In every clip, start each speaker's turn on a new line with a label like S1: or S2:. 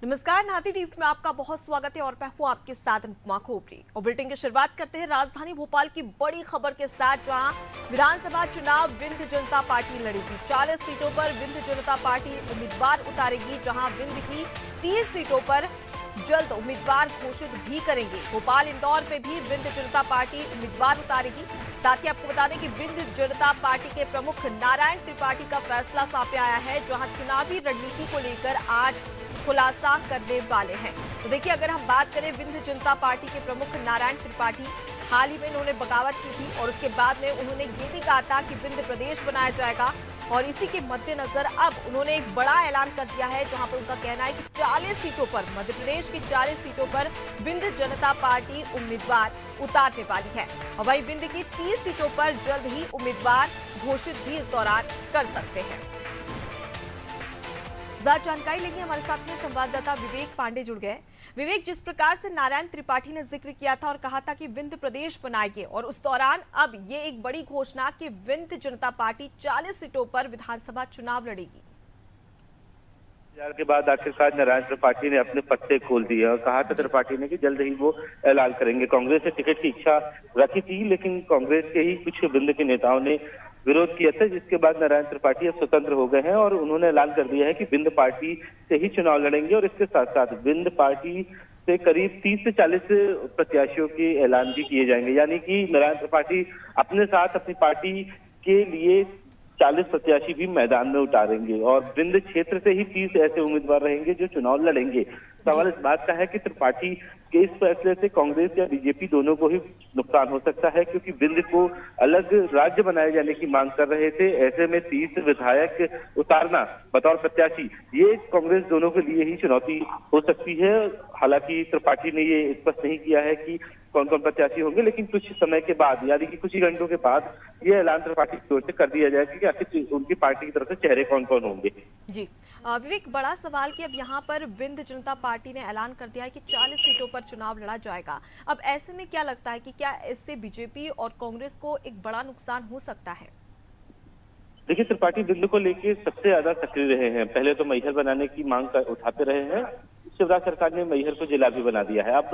S1: नमस्कार, नाती टीवी में आपका बहुत स्वागत है और मैं हूं आपके साथ अनुपमा खोपरी। और बुलेटिन की शुरुआत करते हैं राजधानी भोपाल की बड़ी खबर के साथ, जहां विधानसभा चुनाव विंध्य जनता पार्टी लड़ेगी। 40 सीटों पर विंध्य जनता पार्टी उम्मीदवार उतारेगी, जहां विंध्य की 30 सीटों पर जल्द उम्मीदवार घोषित भी करेंगे। भोपाल इंदौर में भी विंध्य जनता पार्टी उम्मीदवार उतारेगी। साथ ही आपको बता दें कि विंध्य जनता पार्टी के प्रमुख नारायण त्रिपाठी का फैसला सामने आया है, जहां चुनावी रणनीति को लेकर आज खुलासा करने वाले हैं। तो देखिए, अगर हम बात करें विंध्य जनता पार्टी के प्रमुख नारायण त्रिपाठी, हाल ही में इन्होंने बगावत की थी और उसके बाद में उन्होंने ये भी कहा था कि विंध्य प्रदेश बनाया जाएगा। और इसी के मद्देनजर अब उन्होंने एक बड़ा ऐलान कर दिया है, जहां पर उनका कहना है कि 40 सीटों पर, मध्य प्रदेश की 40 सीटों पर विंध्य जनता पार्टी उम्मीदवार उतारने वाली है। और वहीं विंध्य की 30 सीटों पर जल्द ही उम्मीदवार घोषित भी इस दौरान कर सकते हैं। ज्यादा जानकारी लेंगे, हमारे साथ में संवाददाता विवेक पांडे जुड़ गए। विवेक, जिस प्रकार से नारायण त्रिपाठी ने जिक्र किया था और कहा था कि विंध्य प्रदेश बनाएंगे, और उस दौरान अब ये एक बड़ी घोषणा कि विंध्य जनता पार्टी 40 सीटों पर विधानसभा चुनाव लड़ेगी।
S2: के बाद आखिरकार नारायण त्रिपाठी ने अपने पत्ते खोल दिए और कहा था त्रिपाठी ने कि जल्द ही वो ऐलान करेंगे। कांग्रेस से टिकट की इच्छा रखी थी, लेकिन कांग्रेस के ही कुछ विंध्य के नेताओं ने विरोध किया था, जिसके बाद नारायण त्रिपाठी अब स्वतंत्र हो गए हैं और उन्होंने ऐलान कर दिया है कि विंध्य पार्टी से ही चुनाव लड़ेंगे। और इसके साथ साथ विंध्य पार्टी से करीब 30 से 40 प्रत्याशियों के ऐलान भी किए जाएंगे। यानी कि नारायण त्रिपाठी अपने साथ अपनी पार्टी के लिए 40 प्रत्याशी भी मैदान में उतारेंगे और विंध्य क्षेत्र से ही 30 ऐसे उम्मीदवार रहेंगे जो चुनाव लड़ेंगे। सवाल इस बात का है कि त्रिपाठी के इस फैसले से कांग्रेस या बीजेपी दोनों को ही नुकसान हो सकता है, क्योंकि विंध्य को अलग राज्य बनाए जाने की मांग कर रहे थे। ऐसे में 30 विधायक उतारना बतौर प्रत्याशी, ये कांग्रेस दोनों के लिए ही चुनौती हो सकती है। हालांकि त्रिपाठी ने ये स्पष्ट नहीं किया है कि कौन कौन प्रत्याशी होंगे, लेकिन कुछ समय के बाद, यानी कि कुछ ही घंटों के बाद ये ऐलान त्रिपाठी की ओर से कर दिया जाएगा कि आखिर उनकी पार्टी की तरफ से चेहरे कौन कौन होंगे।
S1: जी विवेक, बड़ा सवाल कि अब यहाँ पर विंध्य जनता पार्टी ने ऐलान कर दिया है कि 40 सीटों पर चुनाव लड़ा जाएगा। अब ऐसे में क्या लगता है कि क्या इससे बीजेपी और कांग्रेस को एक बड़ा नुकसान हो सकता है?
S2: देखिए, त्रिपाठी विंध्य को लेकर सबसे ज्यादा सक्रिय रहे हैं। पहले तो मैहर बनाने की मांग उठाते रहे हैं, शिवराज सरकार ने मैहर को जिला भी बना दिया है। अब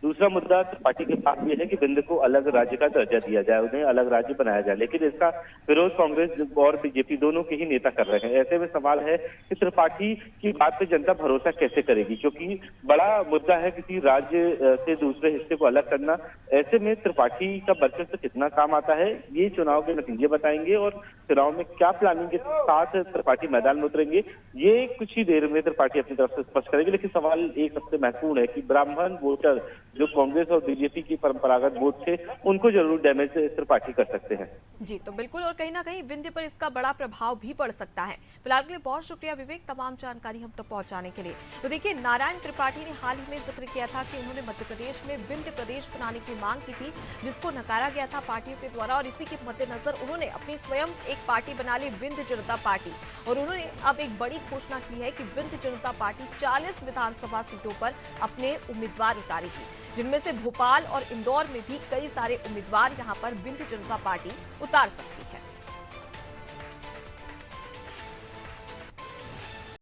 S2: दूसरा मुद्दा त्रिपाठी के पास ये है कि विंध्य को अलग राज्य का दर्जा दिया जाए, उन्हें अलग राज्य बनाया जाए, लेकिन इसका विरोध कांग्रेस और बीजेपी दोनों के ही नेता कर रहे हैं। ऐसे में सवाल है कि त्रिपाठी की बात पे जनता भरोसा कैसे करेगी, क्योंकि बड़ा मुद्दा है किसी राज्य से दूसरे हिस्से को अलग करना। ऐसे में त्रिपाठी का वर्चस्व कितना काम आता है, ये चुनाव के नतीजे बताएंगे और चुनाव में क्या प्लानिंग के साथ त्रिपाठी मैदान में उतरेंगे, ये कुछ ही देर में त्रिपाठी अपनी तरफ से स्पष्ट करेंगे। लेकिन सवाल एक सबसे महत्वपूर्ण है कि ब्राह्मण वोटर जो कांग्रेस और बीजेपी की परंपरागत वोट थे, उनको जरूर डैमेज त्रिपाठी कर सकते हैं।
S1: जी, तो बिल्कुल, और कहीं ना कहीं विंध्य पर इसका बड़ा प्रभाव भी पड़ सकता है। फिलहाल के लिए बहुत शुक्रिया विवेक, तमाम जानकारी हम तक पहुंचाने के लिए। तो देखिए, नारायण त्रिपाठी ने हाल ही में जिक्र किया था कि उन्होंने मध्य प्रदेश में विंध्य प्रदेश बनाने की मांग की थी, जिसको नकारा गया था पार्टियों के द्वारा। और इसी के मद्देनजर उन्होंने अपनी स्वयं एक पार्टी बना ली, विंध्य जनता पार्टी। और उन्होंने अब एक बड़ी घोषणा की है कि विंध्य जनता पार्टी 40 विधानसभा सीटों पर अपने उम्मीदवार उतारेगी, जिनमें से भोपाल और इंदौर में भी कई सारे उम्मीदवार यहां पर विंध्य जनता पार्टी उतार सकती है।